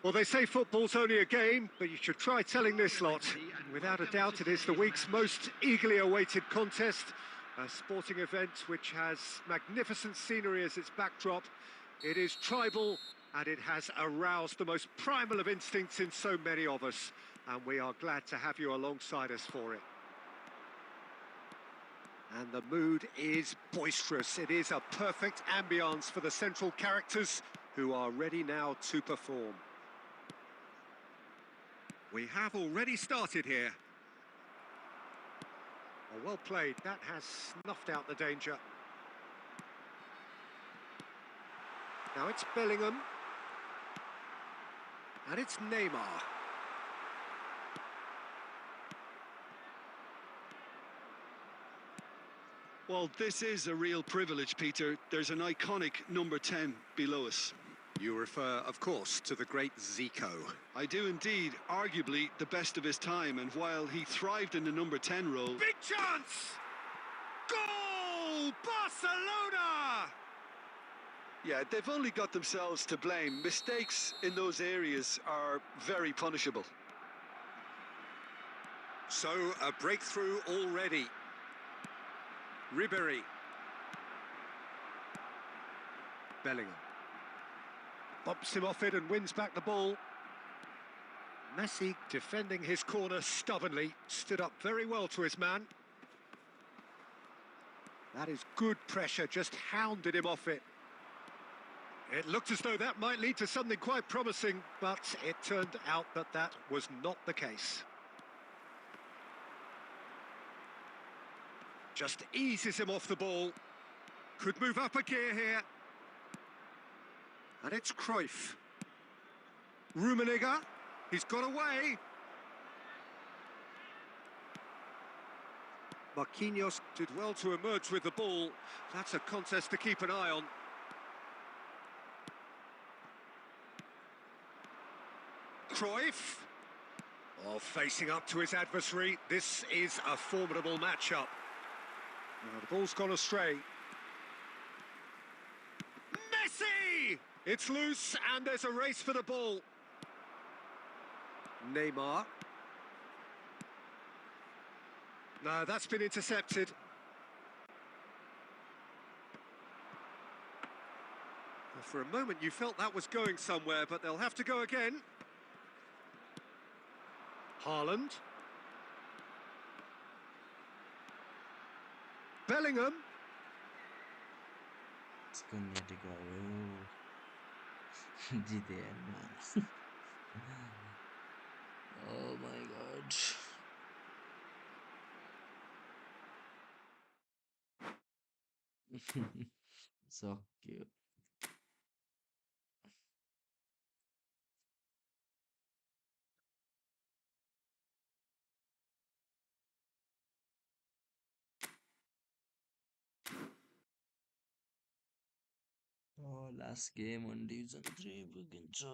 Well, they say football's only a game, but you should try telling this lot. Without a doubt, it is the week's most eagerly awaited contest, a sporting event which has magnificent scenery as its backdrop. It is tribal, and it has aroused the most primal of instincts in so many of us, and we are glad to have you alongside us for it. And the mood is boisterous. It is a perfect ambience for the central characters who are ready now to perform. We have already started here. Oh, well played. That has snuffed out the danger. Now it's Bellingham. And it's Neymar. Well, this is a real privilege, Peter. There's an iconic number 10 below us. You refer, of course, to the great Zico. I do indeed, arguably the best of his time, and while he thrived in the number 10 role... Big chance! Goal! Barcelona! Yeah, they've only got themselves to blame. Mistakes in those areas are very punishable. So, a breakthrough already. Ribéry. Bellingham. Bumps him off it and wins back the ball. Messi defending his corner stubbornly, stood up very well to his man. That is good pressure, just hounded him off it. It looked as though that might lead to something quite promising, but it turned out that that was not the case. Just eases him off the ball. Could move up a gear here. And it's Cruyff. Rummenigge, he's got away. Marquinhos did well to emerge with the ball. That's a contest to keep an eye on. Cruyff. Oh, facing up to his adversary. This is a formidable matchup. Now, the ball's gone astray. Messi! It's loose, and there's a race for the ball. Neymar. No, that's been intercepted. Well, for a moment, you felt that was going somewhere, but they'll have to go again. Haaland. Bellingham. It's gonna need to go. GTN. Oh my god. So cute. Oh, last game on Division 3 begins.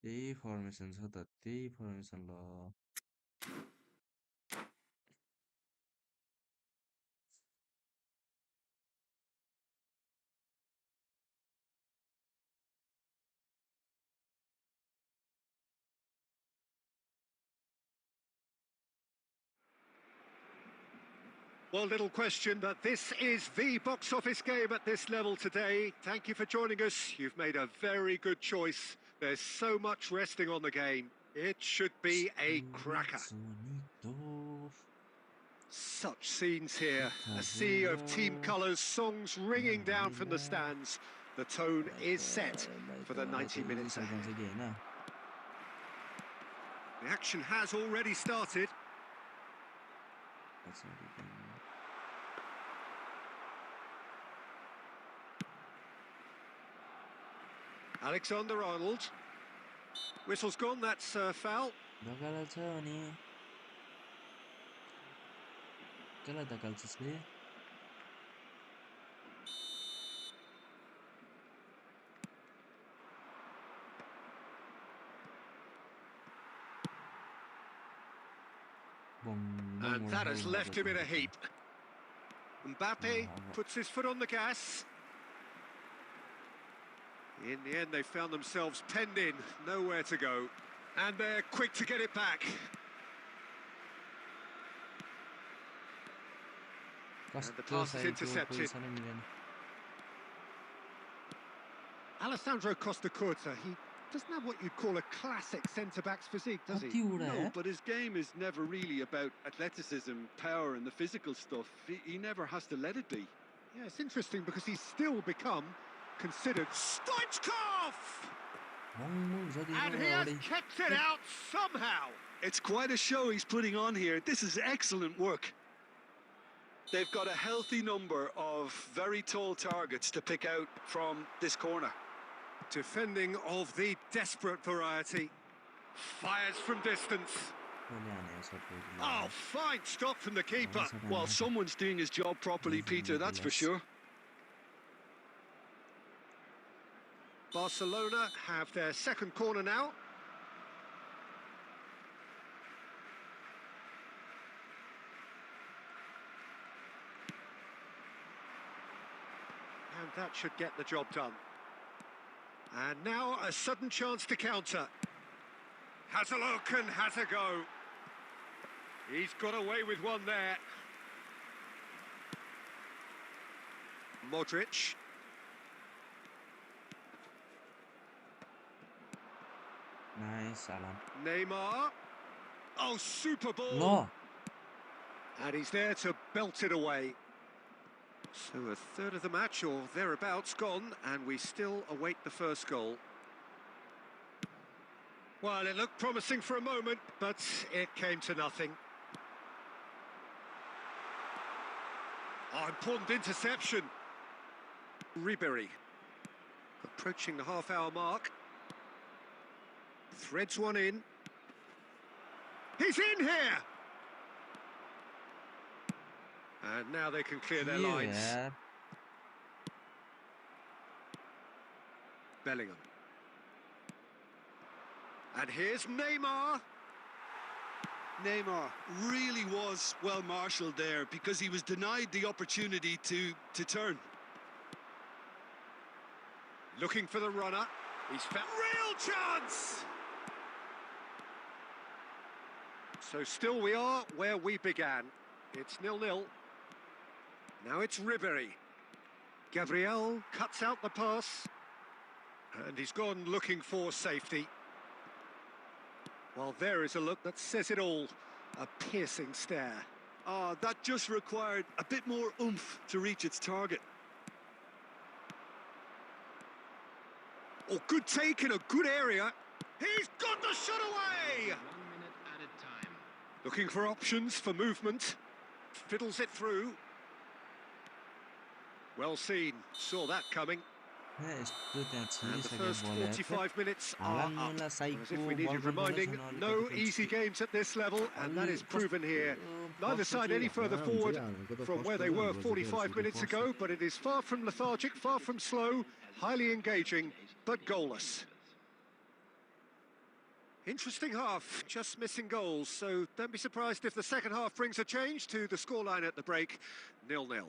त्यही formation छ त त्यही formation ल Well, little question that this is the box office game at this level today. Thank you for joining us. You've made a very good choice. There's so much resting on the game. It should be a cracker. Such scenes here. A sea of team colours, songs ringing down from the stands. The tone is set for the 90 minutes ahead. The action has already started. Alexander-Arnold. Whistle's gone, that's foul. And that has left him in a heap. Mbappe puts his foot on the gas. In the end, they found themselves penned in, nowhere to go. And they're quick to get it back. And the pass is intercepted. Alessandro Costa Curta, he doesn't have what you'd call a classic centre-back's physique, does he? No, but his game is never really about athleticism, power and the physical stuff. He never has to let it be. Yeah, it's interesting because he's still become considered Stoichkov! And he has kept it out somehow! It's quite a show he's putting on here. This is excellent work. They've got a healthy number of very tall targets to pick out from this corner. Defending of the desperate variety. Fires from distance. Oh, fine stop from the keeper. Well, someone's doing his job properly, Peter, that's for sure. Barcelona have their second corner now. And that should get the job done. And now a sudden chance to counter. Has a look and has a go. He's got away with one there. Modric. Nice, Alan. Neymar. Oh, super ball. No. And he's there to belt it away. So a third of the match or thereabouts gone, and we still await the first goal. Well, it looked promising for a moment, but it came to nothing. Oh, important interception. Ribery approaching the half-hour mark. Threads one in. He's in here! And now they can clear their lines. Bellingham. And here's Neymar. Neymar really was well marshalled there because he was denied the opportunity to turn. Looking for the runner. He's found real chance! So still we are where we began. It's 0-0. Now it's Ribery. Gabriel cuts out the pass. And he's gone looking for safety. Well, there is a look that says it all. A piercing stare. Ah, that just required a bit more oomph to reach its target. Oh, good take in a good area. He's got the shot away! 1 minute added time. Looking for options for movement. Fiddles it through. Well seen. Saw that coming. And the first 45 minutes are up. As if we needed reminding, no easy games at this level, and that is proven here. Neither side any further forward from where they were 45 minutes ago, but it is far from lethargic, far from slow, highly engaging, but goalless. Interesting half, just missing goals, so don't be surprised if the second half brings a change to the scoreline at the break, 0-0.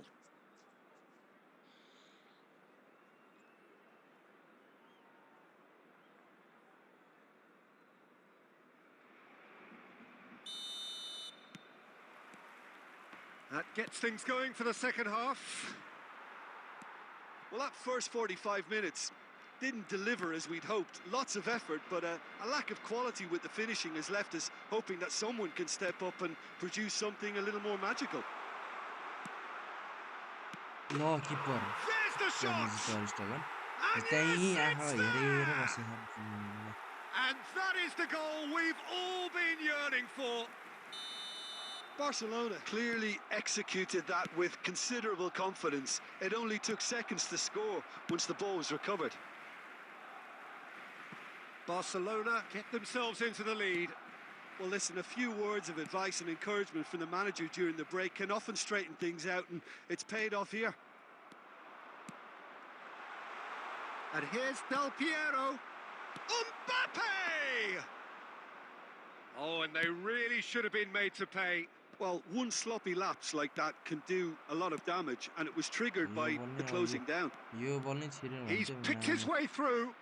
That gets things going for the second half. Well, that first 45 minutes Didn't deliver as we'd hoped. Lots of effort, but a lack of quality with the finishing has left us hoping that someone can step up and produce something a little more magical. Lo keeper. There's the shot! And yes, it's there! And that is the goal we've all been yearning for. Barcelona clearly executed that with considerable confidence. It only took seconds to score once the ball was recovered. Barcelona get themselves into the lead. Well, listen, a few words of advice and encouragement from the manager during the break can often straighten things out, and it's paid off here. And here's Del Piero. Mbappe! Oh, and they really should have been made to pay. Well, one sloppy lapse like that can do a lot of damage, and it was triggered by the closing down. He's picked his way through.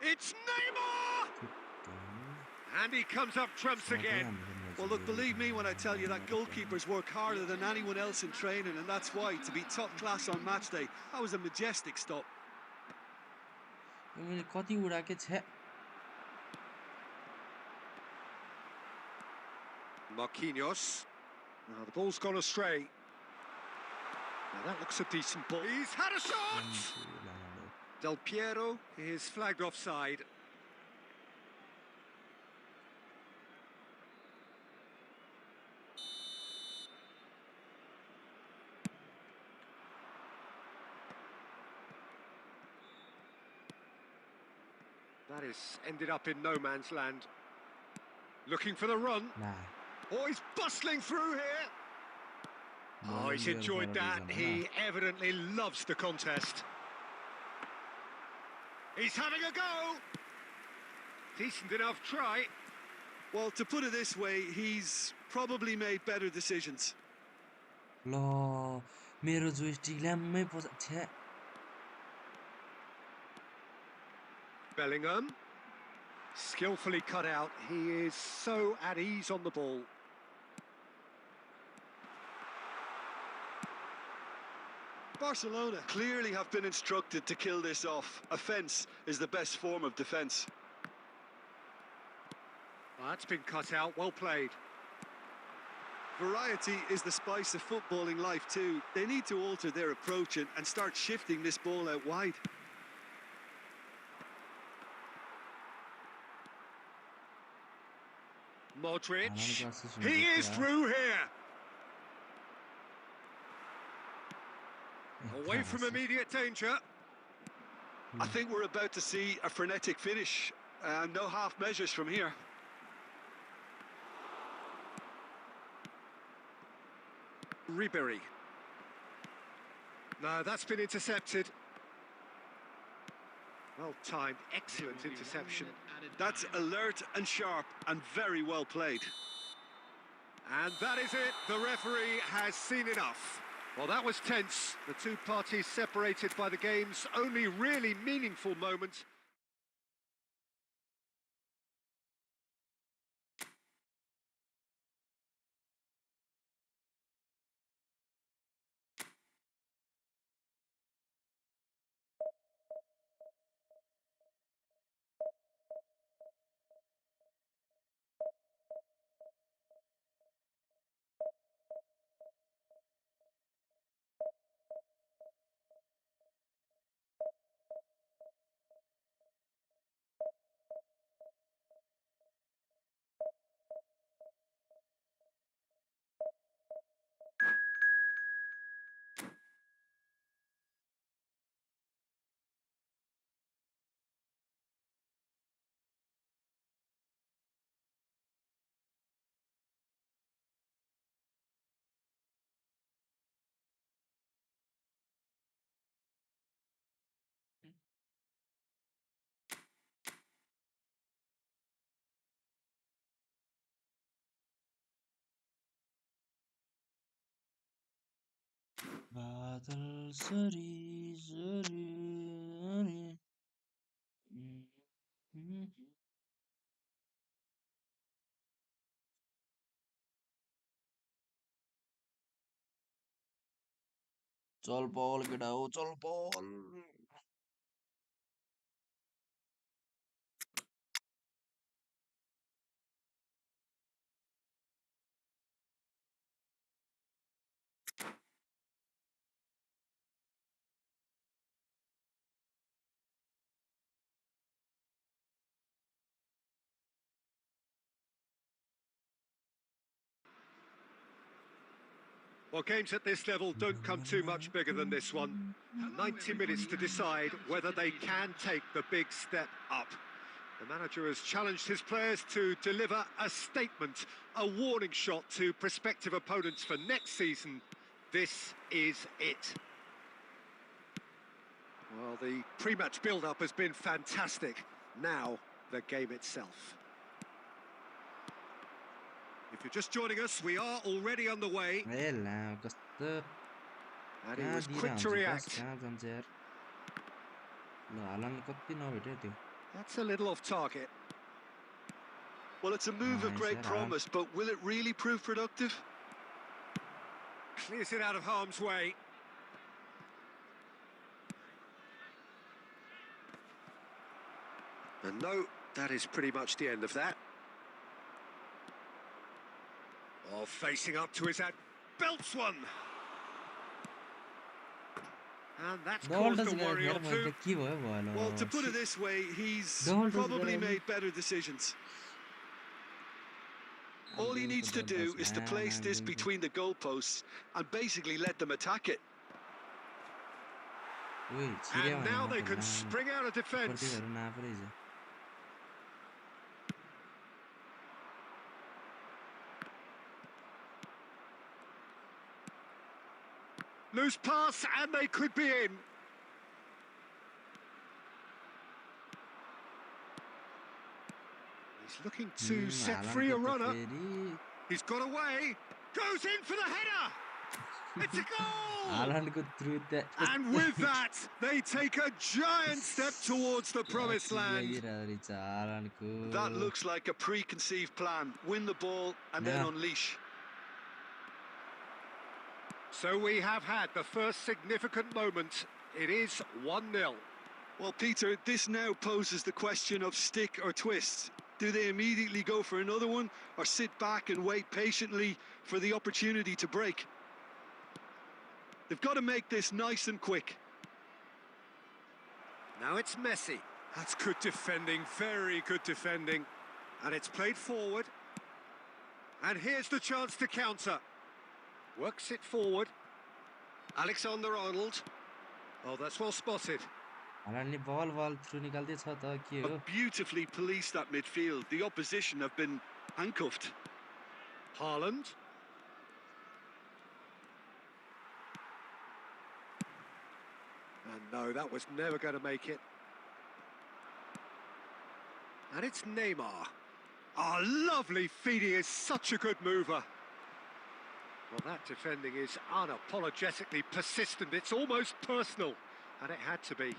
It's Neymar! And he comes up trumps again. Well, look, believe me when I tell you that goalkeepers work harder than anyone else in training, and that's why, to be top class on match day, that was a majestic stop. Marquinhos. Now the ball's gone astray. Now that looks a decent ball. He's had a shot! Del Piero is flagged offside. That is ended up in no man's land. Looking for the run. Oh, he's bustling through here. Oh, he's enjoyed that. He evidently loves the contest. He's having a go. Decent enough try. Well, to put it this way, he's probably made better decisions. Bellingham. Skillfully cut out. He is so at ease on the ball. Barcelona clearly have been instructed to kill this off. Offence is the best form of defence. Oh, that's been cut out. Well played. Variety is the spice of footballing life too. They need to alter their approach and start shifting this ball out wide. Modric. He is through here. Away from immediate danger. I think we're about to see a frenetic finish. No half measures from here. Ribery. No, that's been intercepted. Well timed, excellent interception. That's alert and sharp and very well played. And that is it. The referee has seen enough. Well, that was tense. The two parties separated by the game's only really meaningful moment. बादल सरी सरी अरे चल Paul केटा हो चल Paul Well, games at this level don't come too much bigger than this one. 90 minutes to decide whether they can take the big step up. The manager has challenged his players to deliver a statement, a warning shot to prospective opponents for next season. This is it. Well, the pre-match build-up has been fantastic. Now, the game itself. If you're just joining us, we are already on the way. एला कस्तो And he कहाँ was दिइरा quick हुन्छ to बस react. कहाँ जान्छ यार ल हालान्डले कति नभेट्यो त्यो That's a little off target. Well, it's a move of Nice, great yeah. promise, but will it really prove productive? Clears it out of harm's way. And no, that is pretty much the end of that. Oh, facing up to his ad, belts one. And that's Goal caused a doesn't worry or get two. the key भयो भयो Well, to put it this way, he's Goal doesn't probably get made better decisions. All he needs to do is to place this between the goalposts and basically let them attack it. And now they can spring out of defence. Loose pass, and they could be in. He's looking to set free a runner. He's got away. Goes in for the header. It's a goal! And with that, they take a giant step towards the promised land. That looks like a preconceived plan. Win the ball and then unleash. So we have had the first significant moment. It is 1-0. Well, Peter, this now poses the question of stick or twist. Do they immediately go for another one or sit back and wait patiently for the opportunity to break? They've got to make this nice and quick. Now it's Messi. That's good defending, very good defending. And it's played forward. And here's the chance to counter. Works it forward. Alexander-Arnold. Oh, that's well spotted. Beautifully policed that midfield. The opposition have been handcuffed. Haaland. And no, that was never going to make it. And it's Neymar. Oh, lovely feed. He is such a good mover. Well, that defending is unapologetically persistent. It's almost personal. And it had to be.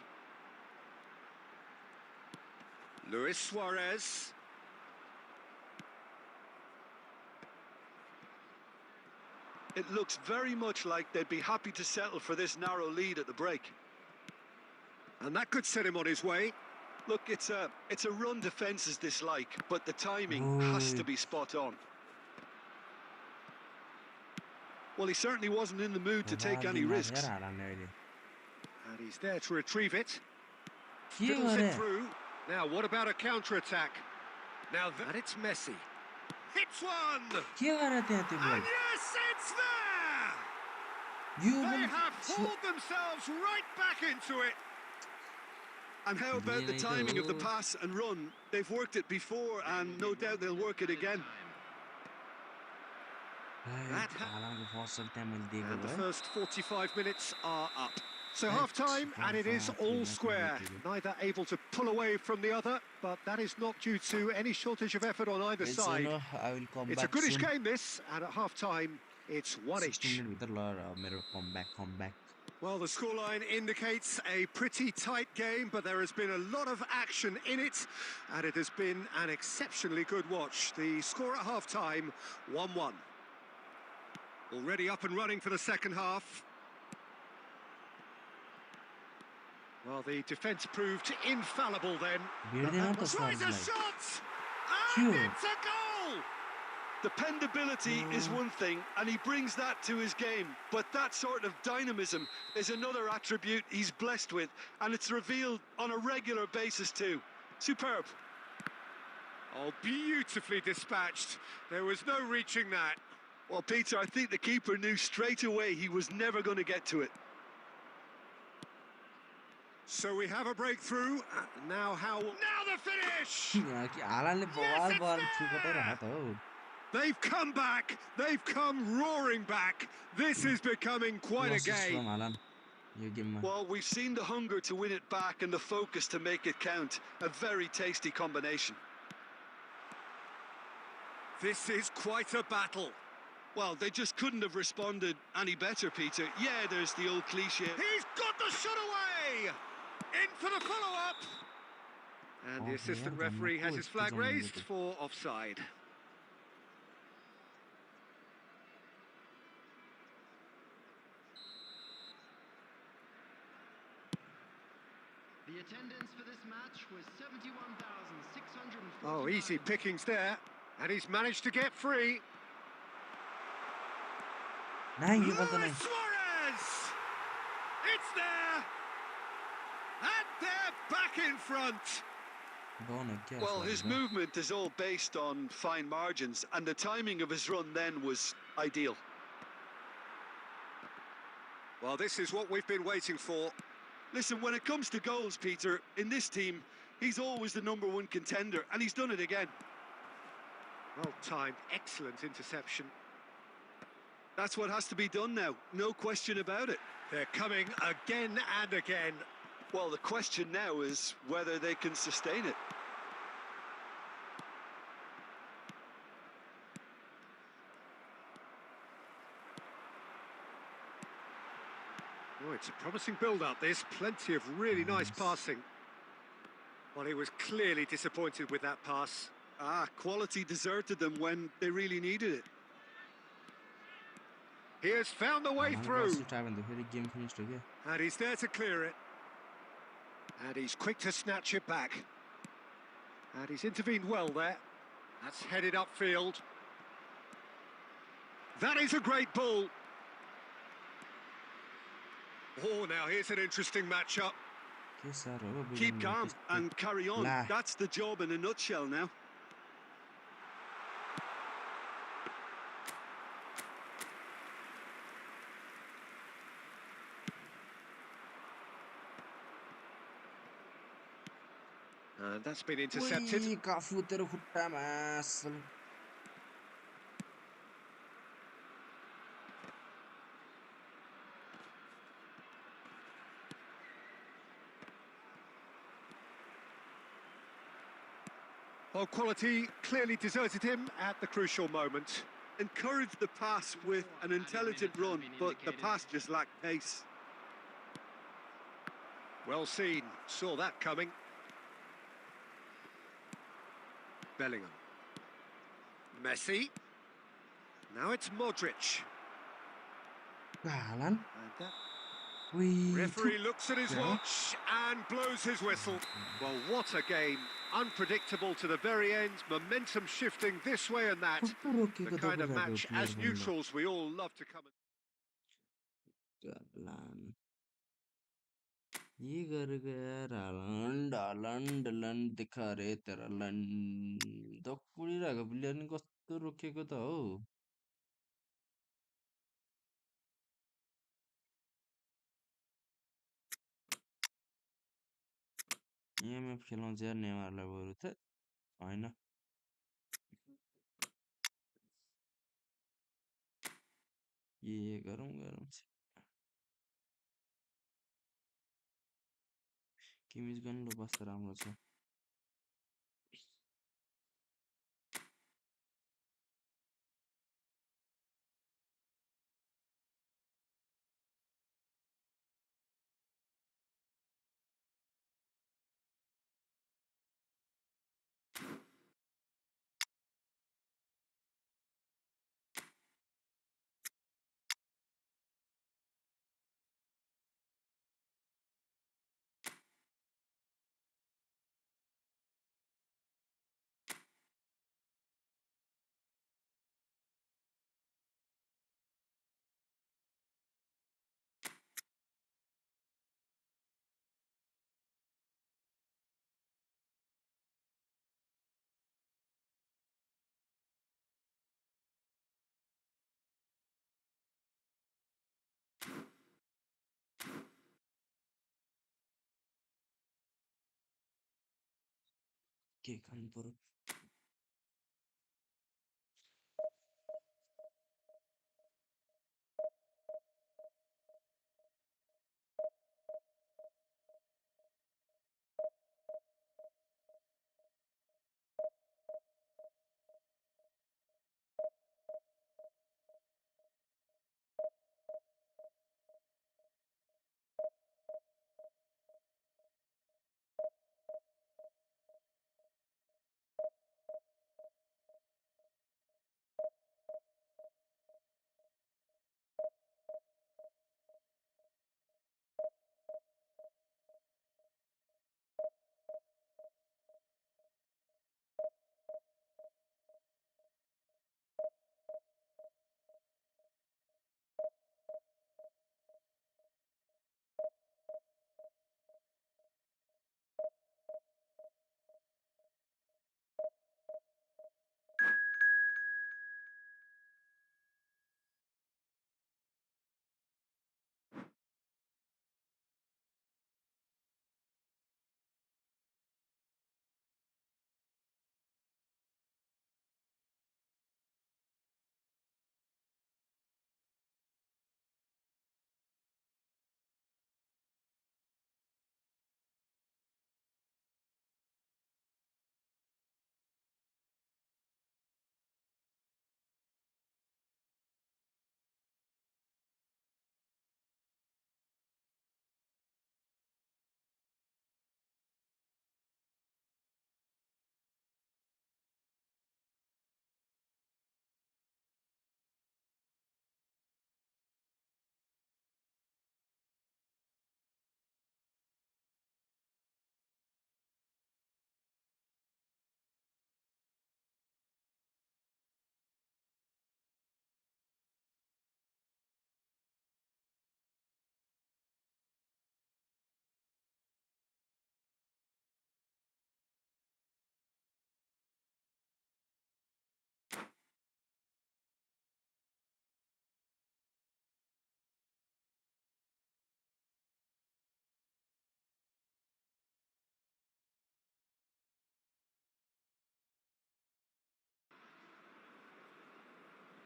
Luis Suarez. It looks very much like they'd be happy to settle for this narrow lead at the break. And that could set him on his way. Look, it's a run defence's dislike, but the timing has to be spot on. Well, he certainly wasn't in the mood to take any risks. And he's there to retrieve it. Fiddles it through. Now, what about a counter-attack? Now that it's Messi. Hits one! And yes, it's there! They have hauled themselves right back into it. And how about the timing of the pass and run? They've worked it before, and no doubt they'll work it again. And the first 45 minutes are up. So half-time, and it is all square. Neither able to pull away from the other, but that is not due to any shortage of effort on either side. It's a goodish game, this, and at half-time, it's one each. Well, the scoreline indicates a pretty tight game, but there has been a lot of action in it, and it has been an exceptionally good watch. The score at half-time, 1-1. Already up and running for the second half. Well, the defence proved infallible then. Tries a shot! And it's a goal! Dependability is one thing, and he brings that to his game. But that sort of dynamism is another attribute he's blessed with, and it's revealed on a regular basis too. Superb. Oh, beautifully dispatched. There was no reaching that. Well, Peter, I think the keeper knew straight away he was never going to get to it. So we have a breakthrough. Now how... Now the finish! यहाँ कि हालान्डले Yes, it's bar ठिकटाइ there! रहा त हो They've come back. They've come roaring back. This is becoming quite a Assist game. from Haaland यो गेममा Well, we've seen the hunger to win it back and the focus to make it count. A very tasty combination. This is quite a battle. Well, they just couldn't have responded any better, Peter. Yeah, there's the old cliche. He's got the shot away! In for the follow-up! And the assistant referee has his flag raised for offside. The attendance for this match was 71,640. Oh, easy pickings there. And he's managed to get free. नाइ यो बल त नाइ Luis Suarez! It's there! And they're back in front! Gown क्या Well, his movement is all based on fine margins, and the timing of his run then was ideal. Well, this is what we've been waiting for. Listen, when it comes to goals, Peter, in this team, he's always the #1 contender, and he's done it again. Well timed, excellent interception. That's what has to be done now, no question about it. They're coming again and again. Well, the question now is whether they can sustain it. Oh, it's a promising build-up, this. Plenty of really nice passing. Well, he was clearly disappointed with that pass. Quality deserted them when they really needed it. He has found the way through. फेरि game finished हो क्या And he's there to clear it. And he's quick to snatch it back. And he's intervened well there. That's headed upfield. That is a great ball. Oh, now here's an interesting matchup. के साह्रो हो Keep calm and carry on. La. That's the job in a nutshell now. And that's been intercepted. उई, काफु तेरो खुट्टामा असल Well, quality clearly deserted him at the crucial moment. Encouraged the pass with an intelligent run, but the pass just lacked pace. Well seen, saw that coming. Bellingham. Messi. Now it's Modric. Haaland And that उई referee looks at his Yeah. watch and blows his whistle. Well, what a game. Unpredictable to the very end. Momentum shifting this way and that. कस्तो रोकेको The त kind of बुझाएको match, player as बन्नु neutrals, we all love to come and... Haaland ये गरेको यार हालन्ड हालन्ड लन देखा रे तेरा लन दकुडिरहेको प्लेयर नि कस्तो रोकेको त हो EMF खेलाउँछ यार नेमारलाई बरु त हैन के गरौँ गरौँ किमिज गर्नु ल बस्दा राम्रो छ के खानु पर्यो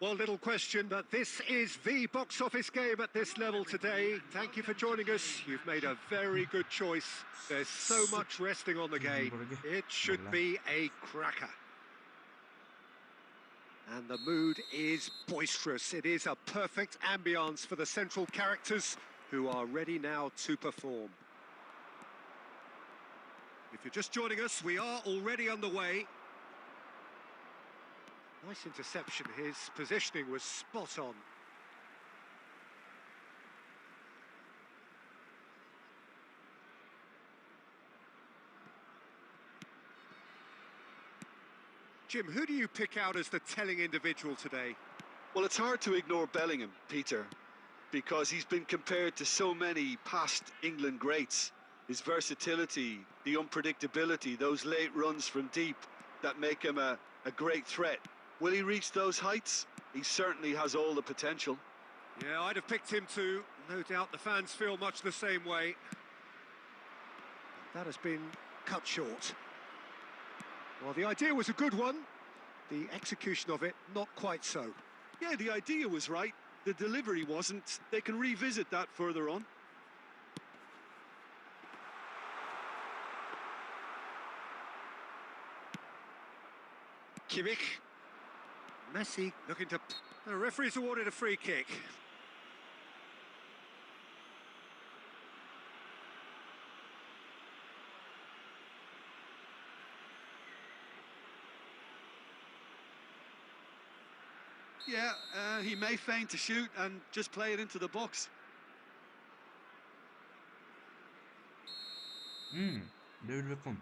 Well, little question, but this is the box office game at this level today. Thank you for joining us. You've made a very good choice. There's so much resting on the game. It should be a cracker. And the mood is boisterous. It is a perfect ambience for the central characters who are ready now to perform. If you're just joining us, we are already underway. Nice interception. His positioning was spot on. Jim, who do you pick out as the telling individual today? Well, it's hard to ignore Bellingham, Peter, because he's been compared to so many past England greats. His versatility, the unpredictability, those late runs from deep that make him a great threat. Will he reach those heights? He certainly has all the potential. Yeah, I'd have picked him too. No doubt the fans feel much the same way. That has been cut short. Well, the idea was a good one. The execution of it, not quite so. Yeah, the idea was right. The delivery wasn't. They can revisit that further on. Kimmich. Messi looking to... The referee's awarded a free kick. Yeah, he may feign to shoot and just play it into the box. David Beckham.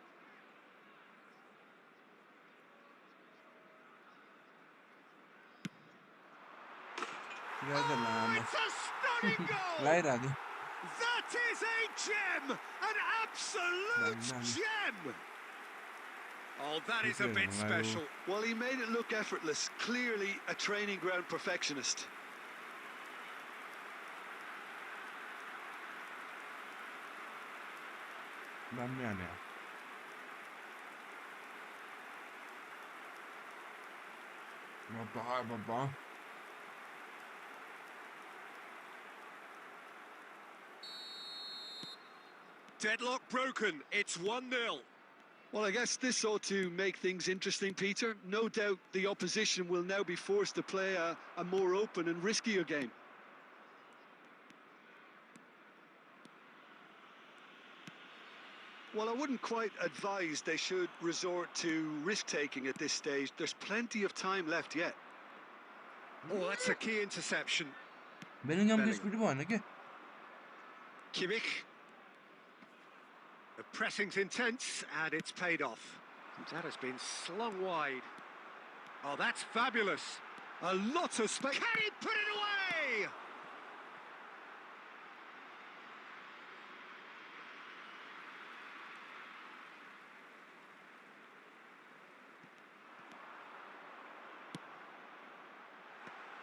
Oh, it's a stunning goal! लगाइराख्यो That is a gem! An absolute gem! Oh, that is a bit special. Well, he made it look effortless. Clearly a training ground perfectionist. दामी हान्यो Baba. Deadlock broken. It's 1-0. Well, I guess this ought to make things interesting, Peter. No doubt the opposition will now be forced to play a more open and riskier game. Well, I wouldn't quite advise they should resort to risk-taking at this stage. There's plenty of time left yet. Oh, that's a key interception. Bellingham Bellingham. speed bhane ke? Kimmich. The pressing's intense, and it's paid off. That has been slung wide. Oh, that's fabulous. A lot of space. Can he put it away?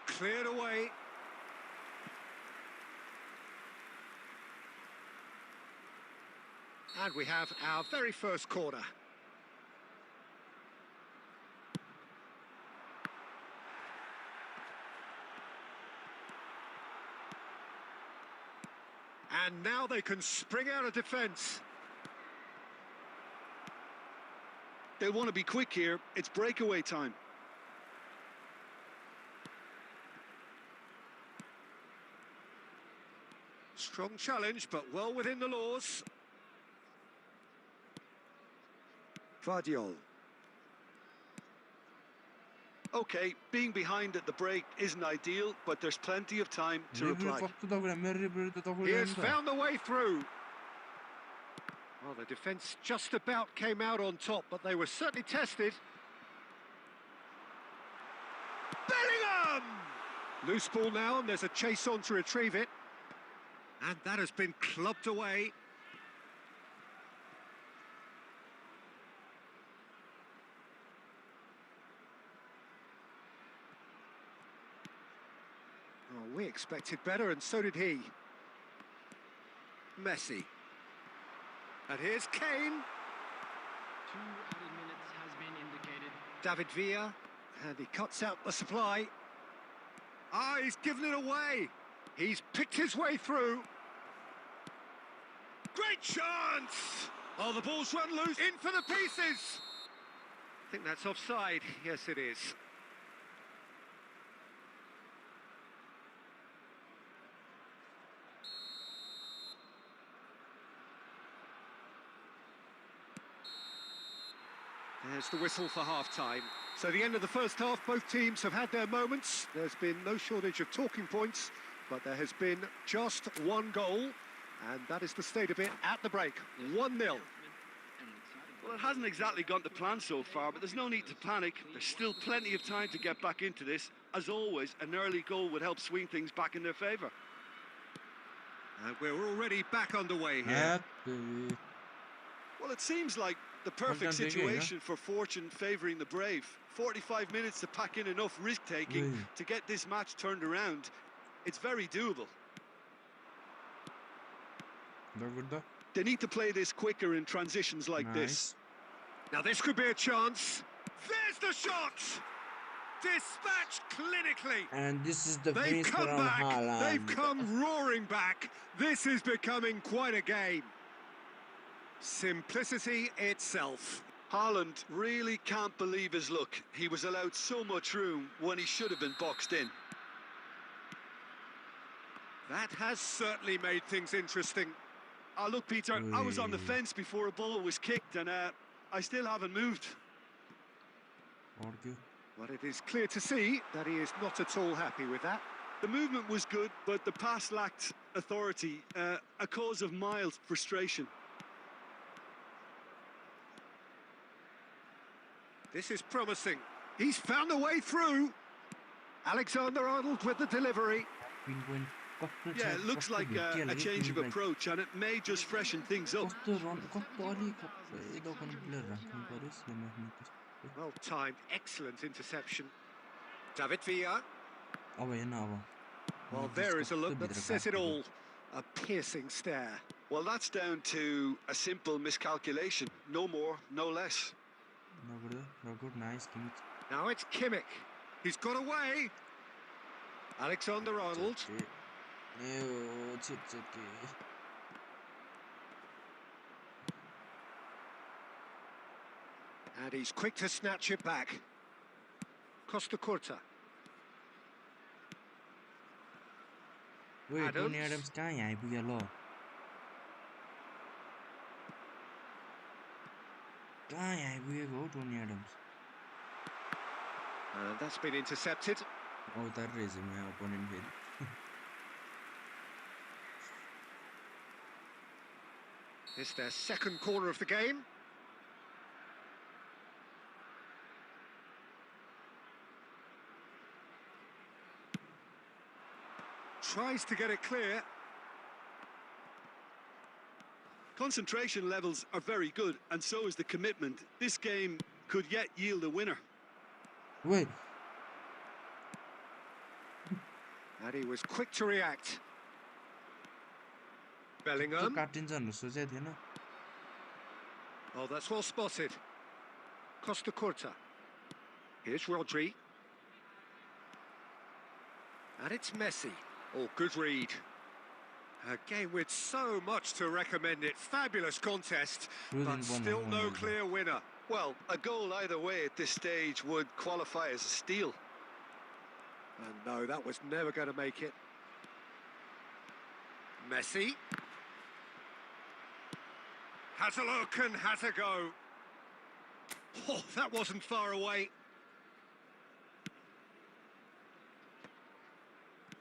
Cleared away. And we have our very first corner. And now they can spring out of defence. They'll want to be quick here. It's breakaway time. Strong challenge, but well within the laws. Vardiol. Okay, being behind at the break isn't ideal, but there's plenty of time to reply. He has found the way through. Well, the defence just about came out on top, but they were certainly tested. Bellingham! Loose ball now, and there's a chase on to retrieve it. And that has been clubbed away. Oh, we expected better, and so did he. Messi. And here's Kane. 2 added minutes has been indicated. David Villa. And he cuts out the supply. Ah, he's given it away. He's picked his way through. Great chance! Oh, the ball's run loose. In for the pieces! I think that's offside. Yes, it is. There's the whistle for half-time. So the end of the first half, both teams have had their moments. There's been no shortage of talking points, but there has been just one goal, and that is the state of it at the break. 1-0. Well, it hasn't exactly gone to plan so far, but there's no need to panic. There's still plenty of time to get back into this. As always, an early goal would help swing things back in their favour. And we're already back underway here. Well, it seems like the perfect situation for fortune favouring the brave. 45 minutes to pack in enough risk-taking to get this match turned around. It's very doable. They need to play this quicker in transitions like this. Now this could be a chance. There's the shot! Dispatched clinically. And this is the They've come back. Haaland. They've come roaring back. This is becoming quite a game. Simplicity itself. Haaland really can't believe his luck. He was allowed so much room when he should have been boxed in. That has certainly made things interesting. Oh, look, Peter, I was on the fence before a ball was kicked, and I still haven't moved. But it is clear to see that he is not at all happy with that. The movement was good, but the pass lacked authority, a cause of mild frustration. This is promising. He's found a way through. Alexander-Arnold with the delivery. Yeah, it looks like a change of approach, and it may just freshen things up. Well-timed, excellent interception. David Villa. Well, there is a look that says it all. A piercing stare. Well, that's down to a simple miscalculation. No more, no less. No good, nice. Now it's Kimmich. He's got away. Alexander-Arnold. 에요, 집착해. And he's quick to snatch it back. Costa Curta. Wait, Tony Adams. Adams कहाँ यहाँ आइपुग्यो ल? कहाँ यहाँ आइपुगेको हो Tony Adams? And that's been intercepted. अवतार रहेछ मेरो opponent फेरि. It's their second corner of the game. Tries to get it clear. Concentration levels are very good, and so is the commitment. This game could yet yield a winner. Wait. And he was quick to react. Bellingham. Oh, that's well spotted. Costa Curta. Here's Rodri. And it's Messi. Oh, good read. A game with so much to recommend it. Fabulous contest, but still no clear winner. Well, a goal either way at this stage would qualify as a steal. And no, that was never going to make it. Messi. Has a look and has a go. Oh, that wasn't far away.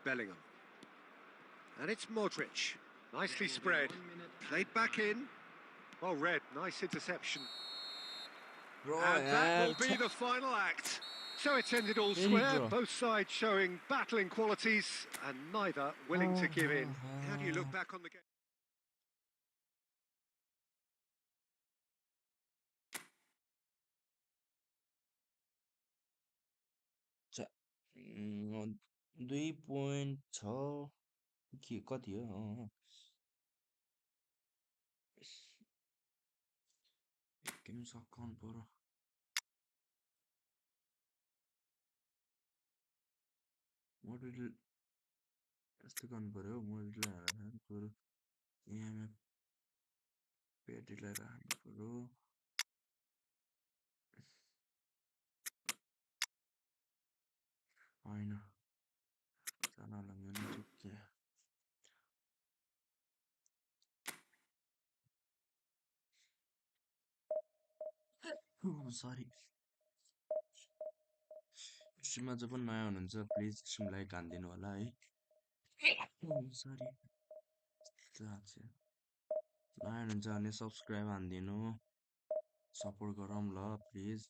Bellingham. And it's Modric. Nicely spread. Played back in. Well read. Nice interception. And that will be the final act. So it's ended all square. Both sides showing battling qualities and neither willing to give in. How do you look back on the game? 자, 2.6 कति हो? Game सकाउनु पर्यो. Model यस्तो गर्नु पर्यो. मोडललाई राख्नु पर्यो. MF पेटीलाई राख्नु पर्यो. हैन. जनालाई मैले चुक्के. सरी. स्ट्रिममा जब नयाँ हुनुहुन्छ प्लिज स्ट्रिमलाई कान दिनु होला है. सरी. नयाँ हुनुहुन्छ भने सब्स्क्राइब हान्दिनु. सपोर्ट गरौँ ल प्लिज.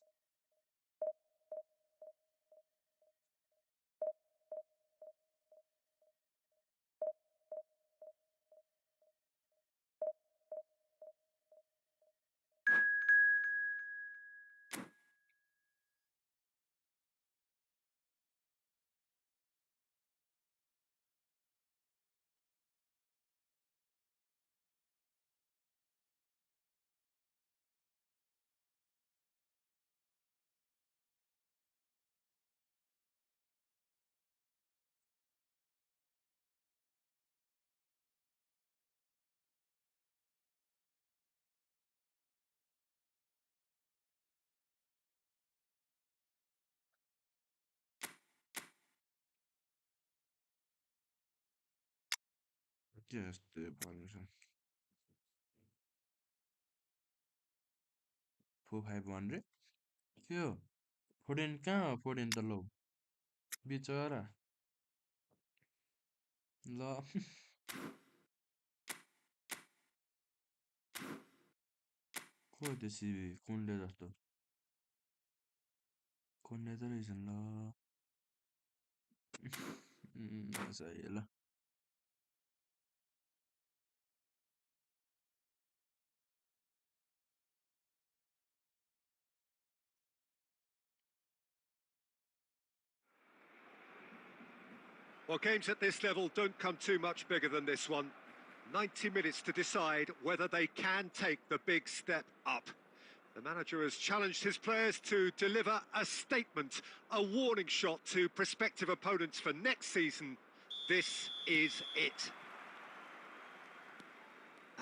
Just the position. 4500 के हो? फोर्डेन कहाँ हो? फोर्डेन त लो बिचरा ल. को हो त्यो सिबी? कुनले जस्तो कुनले त रहेछन् ल. सही ल. Well, games at this level don't come too much bigger than this one. 90 minutes to decide whether they can take the big step up. The manager has challenged his players to deliver a statement, a warning shot to prospective opponents for next season. This is it.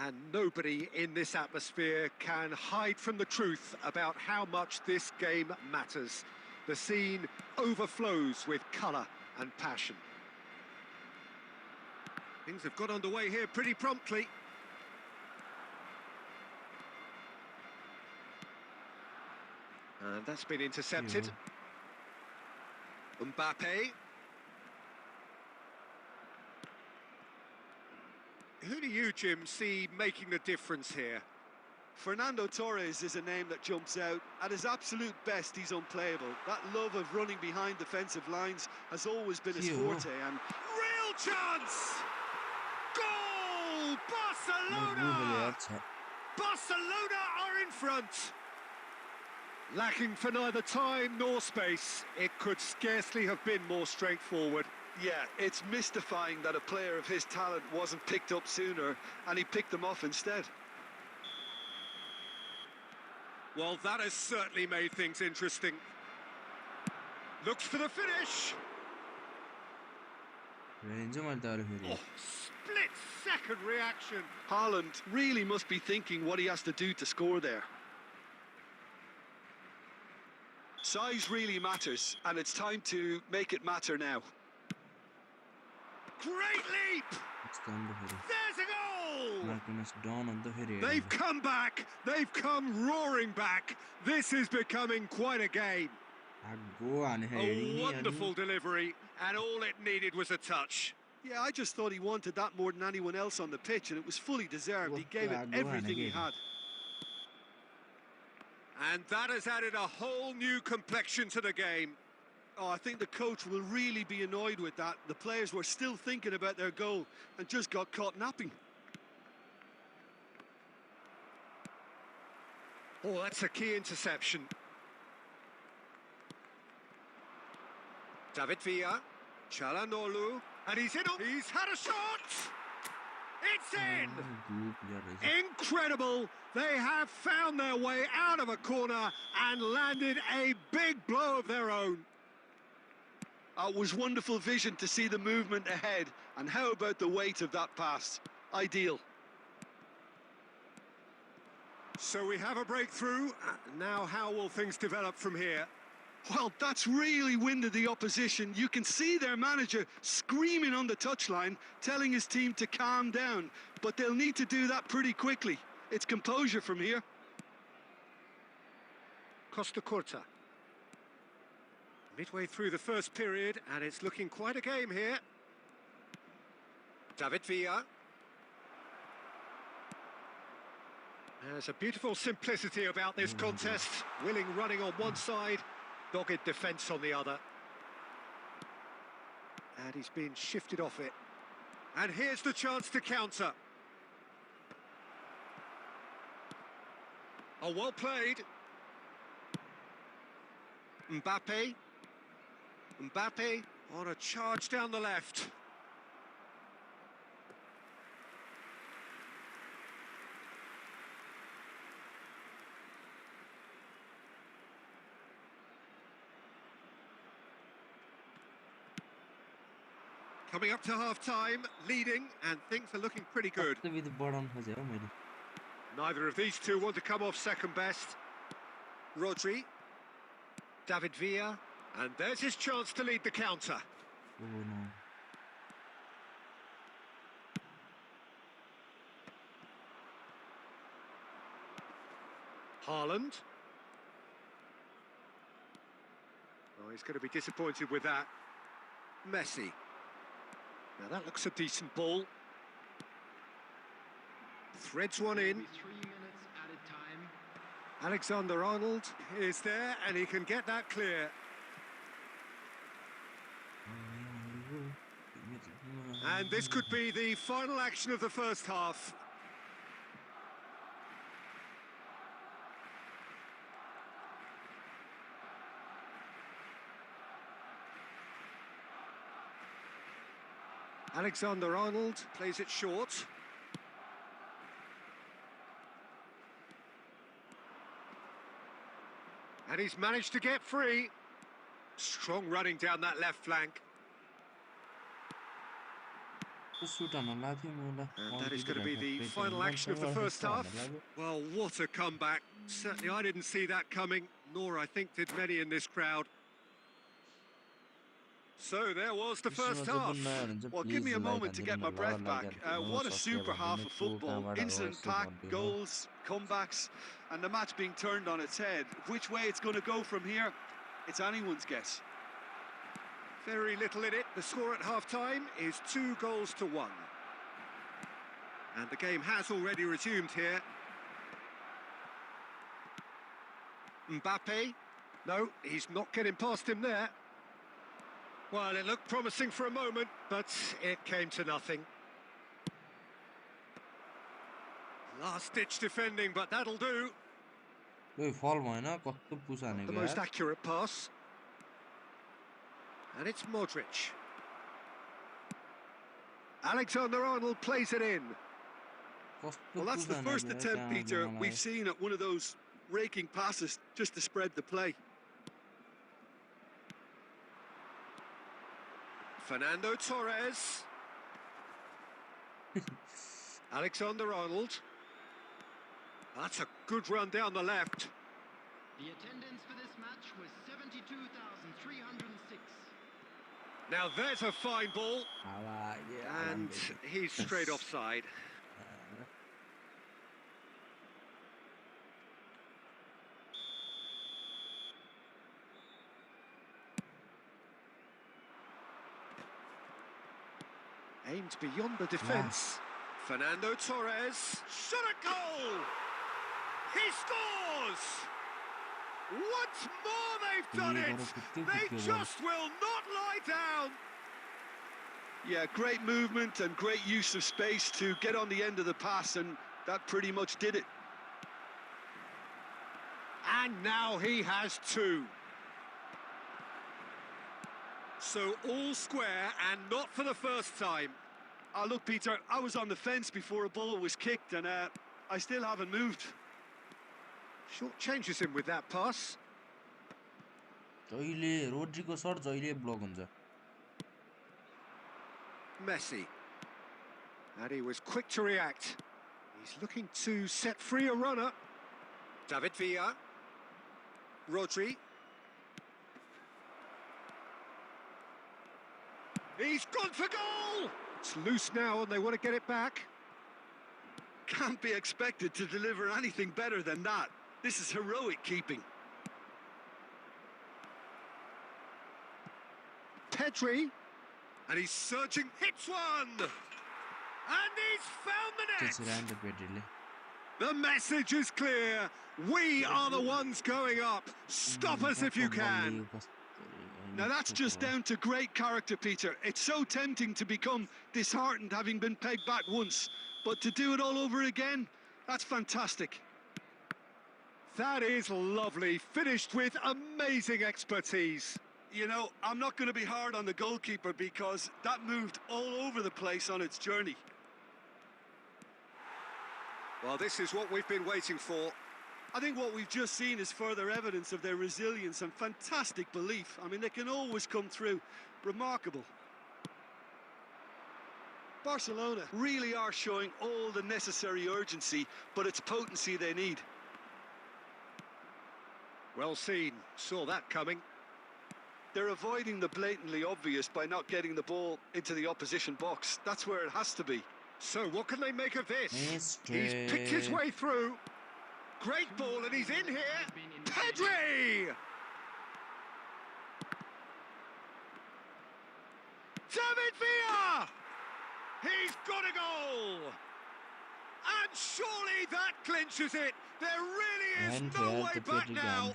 And nobody in this atmosphere can hide from the truth about how much this game matters. The scene overflows with colour and passion. Things have got underway here pretty promptly. And that's been intercepted. Mbappe. Who do you, Jim, see making the difference here? Fernando Torres is a name that jumps out. At his absolute best, he's unplayable. That love of running behind defensive lines has always been his forte, and real chance! Goal! Barcelona! Barcelona are in front! Lacking for neither time nor space, it could scarcely have been more straightforward. yeah, it's mystifying that a player of his talent wasn't picked up sooner, and he picked them off instead. Well, that has certainly made things interesting. Looks for the finish. Oh, split-second reaction. Haaland really must be thinking what he has to do to score there. Size really matters, and it's time to make it matter now. Great leap! There's a goal! They've come back! They've come roaring back! This is becoming quite a game. A wonderful delivery, and all it needed was a touch. Yeah, I just thought he wanted that more than anyone else on the pitch, and it was fully deserved. He gave it everything he had. And that has added a whole new complexion to the game. Oh, I think the coach will really be annoyed with that. The players were still thinking about their goal and just got caught napping. Oh, that's a key interception. David Villa, Çalhanoğlu, and he's in. He's had a shot! It's in! Incredible! They have found their way out of a corner and landed a big blow of their own. It was wonderful vision to see the movement ahead, and how about the weight of that pass? Ideal. So we have a breakthrough. Now how will things develop from here? Well, that's really winded the opposition. You can see their manager screaming on the touchline, telling his team to calm down. But they'll need to do that pretty quickly. It's composure from here. Costa Curta. Midway through the first period, and it's looking quite a game here. David Villa. There's a beautiful simplicity about this contest. Willing running on one side, dogged defence on the other. And he's been shifted off it. And here's the chance to counter. Oh, well played. Mbappe. Mbappe on a charge down the left. Coming up to half-time, leading, and things are looking pretty good. Neither of these two want to come off second best. Rodri, David Villa, and there's his chance to lead the counter. Haaland. Oh, he's going to be disappointed with that. Messi. Now that looks a decent ball. Threads one in. 3 minutes added time. Alexander-Arnold is there, and he can get that clear. And this could be the final action of the first half. Alexander-Arnold plays it short. And he's managed to get free. Strong running down that left flank. सुट हान्न लाग्थ्यो मलाई And that is going to be the final action of the first half. Well, what a comeback. Certainly I didn't see that coming, nor I think did many in this crowd. So there was the first half. Well, give me a moment to get my breath back. What a super half of football. Incident-packed, goals, comebacks, and the match being turned on its head. Which way it's going to go from here, it's anyone's guess. Very little in it. The score at half-time is 2-1. And the game has already resumed here. Mbappe. No, he's not getting past him there. Well, it looked promising for a moment, but it came to nothing. Last-ditch defending, but that'll do. Not the most accurate pass. And it's Modric. Alexander-Arnold plays it in. Well, that's the first attempt, Peter, we've seen at one of those raking passes just to spread the play. Fernando Torres. Alexander-Arnold. That's a good run down the left. The attendance for this match was 72,306. Now there's a fine ball. And he's straight offside. Aimed beyond the defence. Fernando Torres. Shot a goal! He scores! Once more they've done it! They just will not lie down! Yeah, great movement and great use of space to get on the end of the pass, and that pretty much did it. And now he has two. So all square, and not for the first time. Look, Peter, I was on the fence before a ball was kicked, and I still haven't moved. Short changes him with that pass. Messi. And he was quick to react. He's looking to set free a runner. David Villa. Rodri. He's gone for goal! It's loose now and they want to get it back. Can't be expected to deliver anything better than that. This is heroic keeping. Pedri. And he's surging, hits one! And he's found the net! The message is clear. We are the ones going up. Stop us if you can. Now that's just down to great character, Peter. It's so tempting to become disheartened having been pegged back once, but to do it all over again, that's fantastic. That is lovely, finished with amazing expertise. You know, I'm not going to be hard on the goalkeeper because that moved all over the place on its journey. Well, this is what we've been waiting for. I think what we've just seen is further evidence of their resilience and fantastic belief. I mean, they can always come through. Remarkable. Barcelona really are showing all the necessary urgency, but it's potency they need. Well seen. Saw that coming. They're avoiding the blatantly obvious by not getting the ball into the opposition box. That's where it has to be. So what can they make of this? He's picked his way through. Great ball, and he's in here. Pedri! David Villa! He's got a goal! And surely that clinches it. There really is no way back now.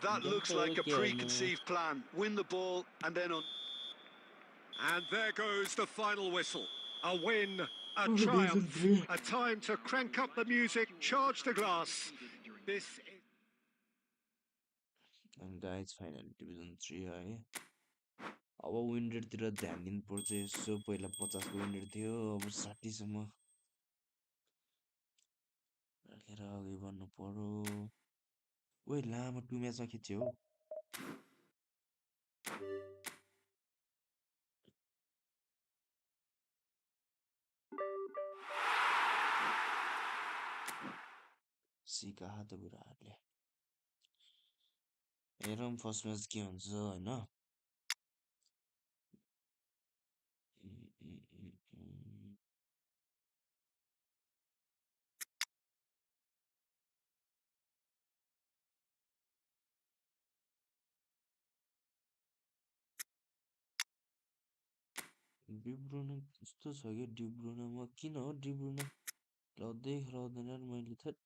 That looks like a preconceived plan. Win the ball and then on. And there goes the final whistle. A win, a triumph, a time to crank up the music, charge the glass. This is... And guys, finally Division 3 है अब win रेटतिर ध्यान दिनुपर्छ यसो पहिला 50 को win rate थियो अब 60 सम्म राखेर अघि बढ्नु पर्यो ओए लामो 2 म्याचमा खिच्यो हो सिका हात बुढाहरूले हेरौँ फर्स्ट म्याच के हुन्छ होइन डिब्रुना कस्तो छ कि डिब्रुनामा किन हो डिब्रुना हराउँदै हराउँदैन र मैले थट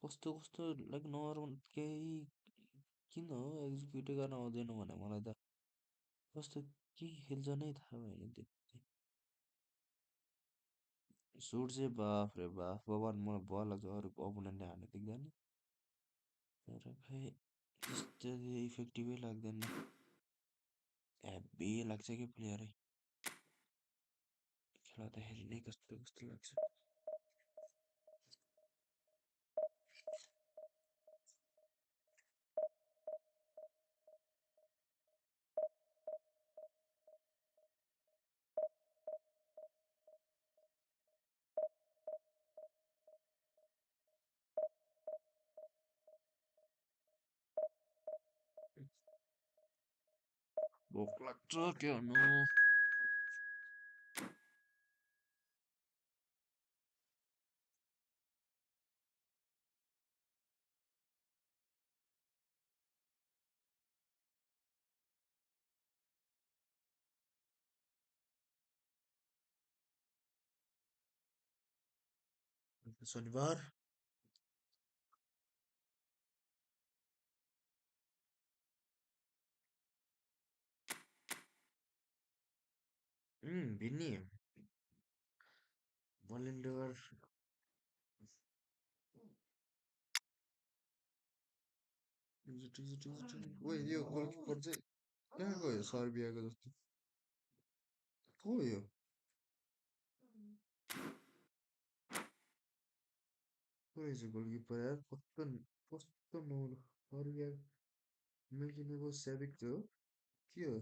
कस्तो कस्तो लाइक नर्मल केही किन हो एक्जिक्युटै गर्न आउँदैन भने मलाई त कस्तो के खेल्छ नै थाहा भएन त्यति सुट चाहिँ बाफ रे बाफ भगवान् मलाई भय लाग्छ अरू अपोनेन्टले हान्ने देख्दैन तर खै त्यस्तो इफेक्टिभै लाग्दैन हेभी लाग्छ कि प्लेयरै खेलाउँदाखेरि नै कस्तो कस्तो लाग्छ भोक लाग्छ के गर्नु शनिबार भिन्नी बलिन्डर ओए यो गोलकिपर चाहिँ कहाँ गयो सर्बियाको जस्तो को यो को रहेछ गोलकिपर यार कस्तो कस्तो नौलो सर्बिया मेकिनेको सेभिक थियो के हो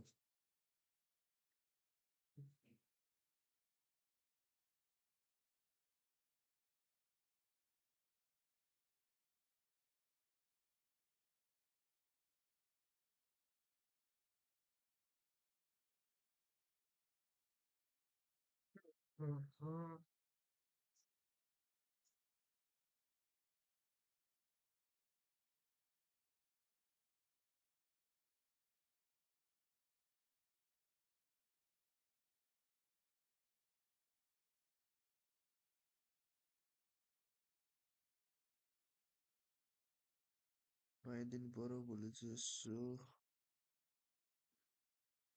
आइदिनु पर्यो भोलि चाहिँ यसो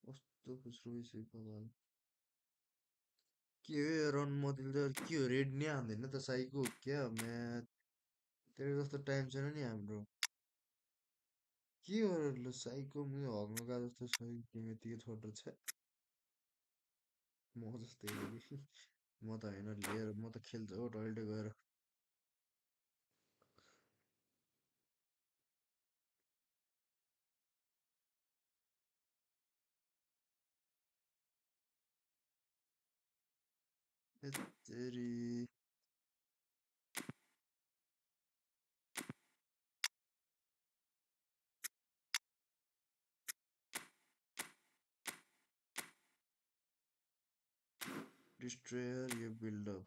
कस्तो खुस्रो भइसक्यो भगवान् के हो रन मदिल त के हो रेड नै हान्दैन त साईको क्या म्याच तेरो जस्तो टाइम छैन नि हाम्रो के हो ल साईको म हग्न गएको जस्तो छ टिम यतिकै छोडेर छ म जस्तै हो कि म त होइन लिएर म त खेल्छु हो टोइलेट गएर तेरी डिस्ट्रोयर यो बिल्डअप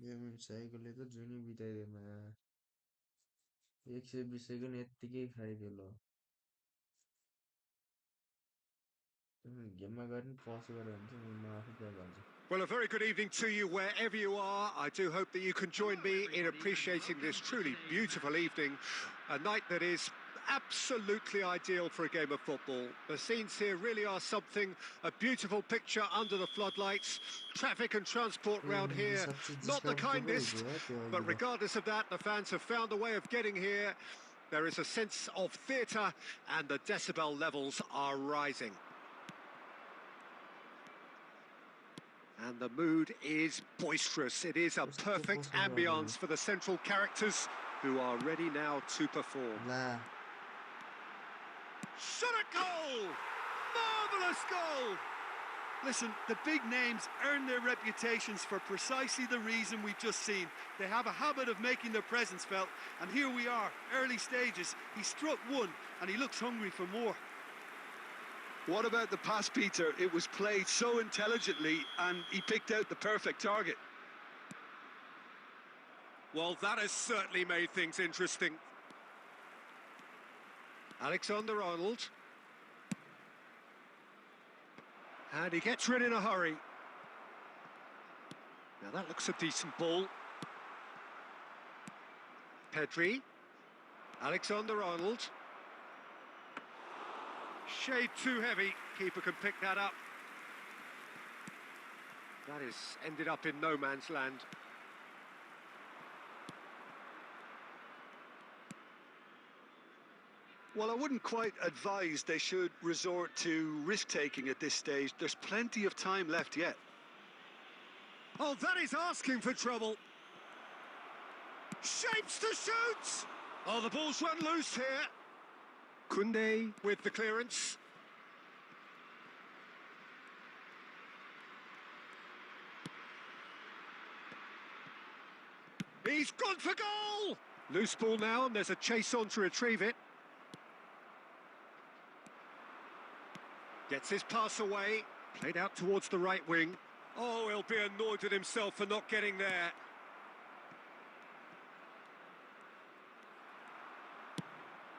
गेमिङ साइकलले त जुनी बिताइदिएन 120 सेकेन्ड यत्तिकै खाइदियो ल गेममा गएर नि पस गरेर हुन्छ नि म आफै गएर हाल्छु Well, a very good evening to you wherever you are. I do hope that you can join me in appreciating this truly beautiful evening, a night that is absolutely ideal for a game of football. The scenes here really are something, a beautiful picture under the floodlights. Traffic and transport round here, not the kindest, but regardless of that, the fans have found a way of getting here. There is a sense of theatre and the decibel levels are rising. And the mood is boisterous. It is a perfect ambience for the central characters who are ready now to perform. Lah, Shot at goal! Marvellous goal! Listen, the big names earn their reputations for precisely the reason we've just seen. They have a habit of making their presence felt, and here we are, early stages. He struck one, and he looks hungry for more. What about the pass, Peter? It was played so intelligently, and he picked out the perfect target. Well, that has certainly made things interesting. Alexander-Arnold. And he gets rid in a hurry. Now that looks a decent ball. Pedri. Alexander-Arnold. Shade too heavy. Keeper can pick that up. That is ended up in no man's land. Well, I wouldn't quite advise they should resort to risk-taking at this stage. There's plenty of time left yet. Oh, that is asking for trouble. Shapes to shoot! Oh, the ball's run loose here. Koundé with the clearance. He's gone for goal! Loose ball now, and there's a chase on to retrieve it. Gets his pass away, played out towards the right wing. Oh, he'll be annoyed at himself for not getting there.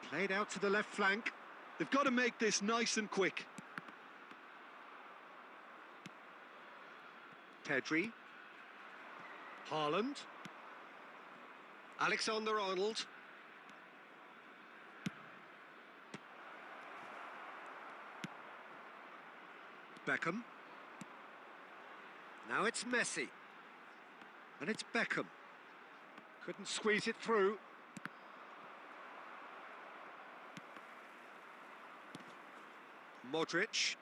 Played out to the left flank. They've got to make this nice and quick. Pedri. Haaland. Alexander-Arnold. Beckham. Now it's Messi. And it's Beckham. Couldn't squeeze it through. Modric.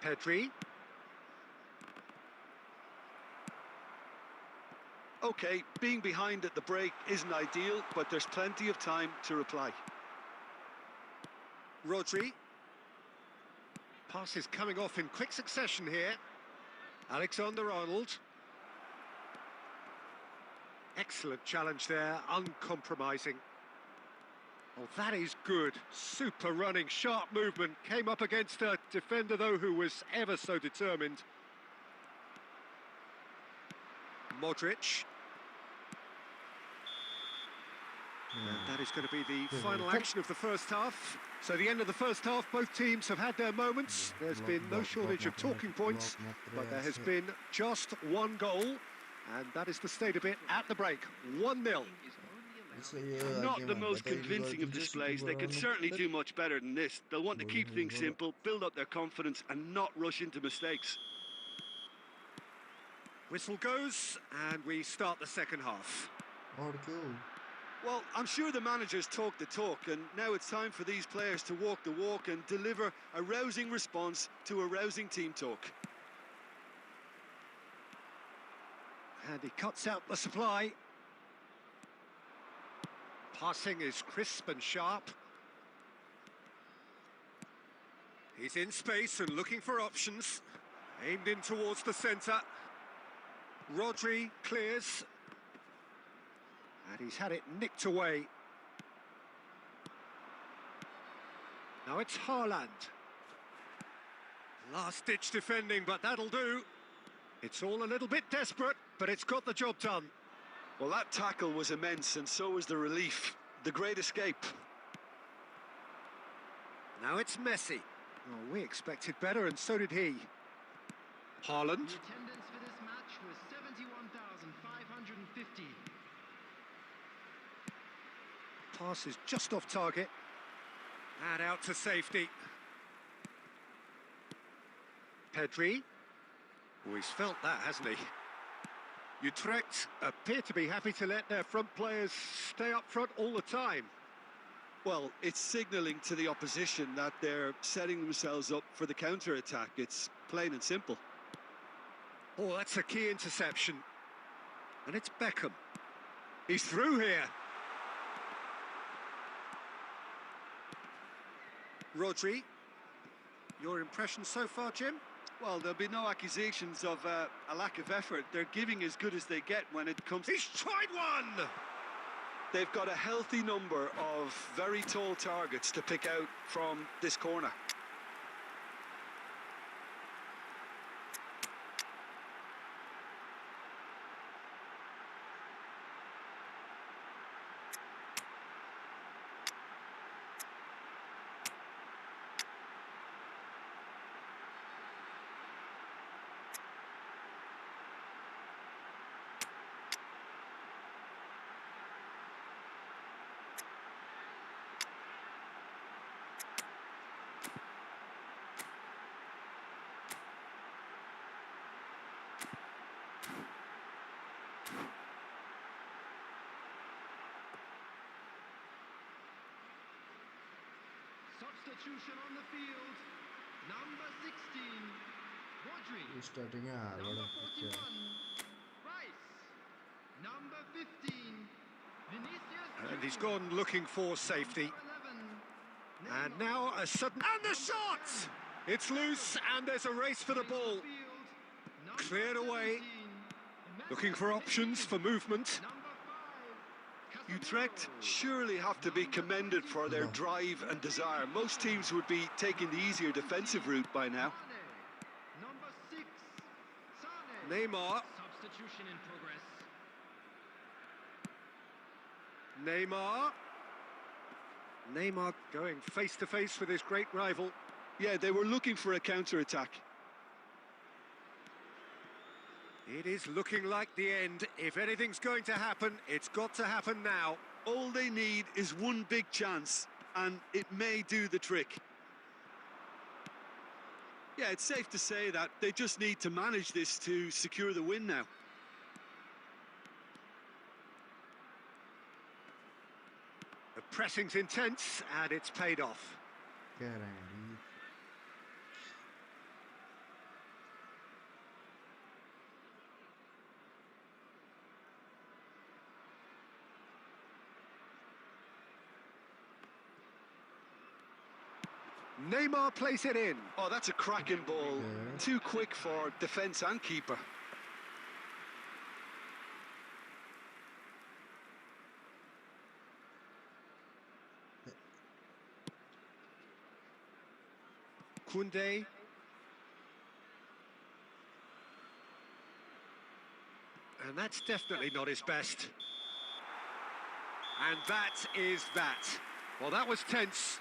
Pedri. OK, being behind at the break isn't ideal, but there's plenty of time to reply. Rodri. Passes coming off in quick succession here. Alexander-Arnold. Excellent challenge there, uncompromising. Oh, that is good. Super running, sharp movement. Came up against a defender, though, who was ever so determined. Modric. And that is going to be the final action of the first half. So the end of the first half, both teams have had their moments. There's been no shortage of talking points, but there has been just one goal, and that is the state of it at the break. 1-0. Not the most convincing of displays. They can certainly do much better than this. They'll want to keep things simple, build up their confidence, and not rush into mistakes. Whistle goes, and we start the second half. Well, I'm sure the managers talk the talk, and now it's time for these players to walk the walk and deliver a rousing response to a rousing team talk. And he cuts out the supply. Passing is crisp and sharp. He's in space and looking for options. Aimed in towards the centre. Rodri clears. And he's had it nicked away. Now it's Haaland. Last-ditch defending, but that'll do. It's all a little bit desperate, but it's got the job done. Well, that tackle was immense, and so was the relief. The great escape. Now it's Messi. Well, we expected better, and so did he. Haaland. The attendance for this match was 71,550. Pass is just off target. And out to safety. Pedri. Oh, he's felt that, hasn't he? Utrecht appear to be happy to let their front players stay up front all the time. Well, it's signalling to the opposition that they're setting themselves up for the counter-attack. It's plain and simple. Oh, that's a key interception. And it's Beckham. He's through here. Rodri. Your impression so far, Jim? Well, there'll be no accusations of a lack of effort. They're giving as good as they get when it comes... He's tried one! They've got a healthy number of very tall targets to pick out from this corner. Substitution on the field. Number 16, Rodri. Starting है Number बड़ा 41, Rice. Number 15, Vinicius. And he's gone looking for safety. Number 11, And now a sudden... And the shot! It's loose and there's a race for the ball. Cleared away. Looking for options for movement. Utrecht surely have to be commended for their drive and desire. Most teams would be taking the easier defensive route by now. Number 6, Sane. Neymar. Substitution in progress. Neymar. Neymar going face-to-face with his great rival. Yeah, they were looking for a counter-attack. It is looking like the end. If anything's going to happen, it's got to happen now. All they need is one big chance, and it may do the trick. Yeah, it's safe to say that they just need to manage this to secure the win now. The pressing's intense, and it's paid off. क्या रहे हैं Neymar plays it in. Oh, that's a cracking ball. Yeah. Too quick for defence and keeper. Koundé. And that's definitely not his best. And that is that. Well, that was tense.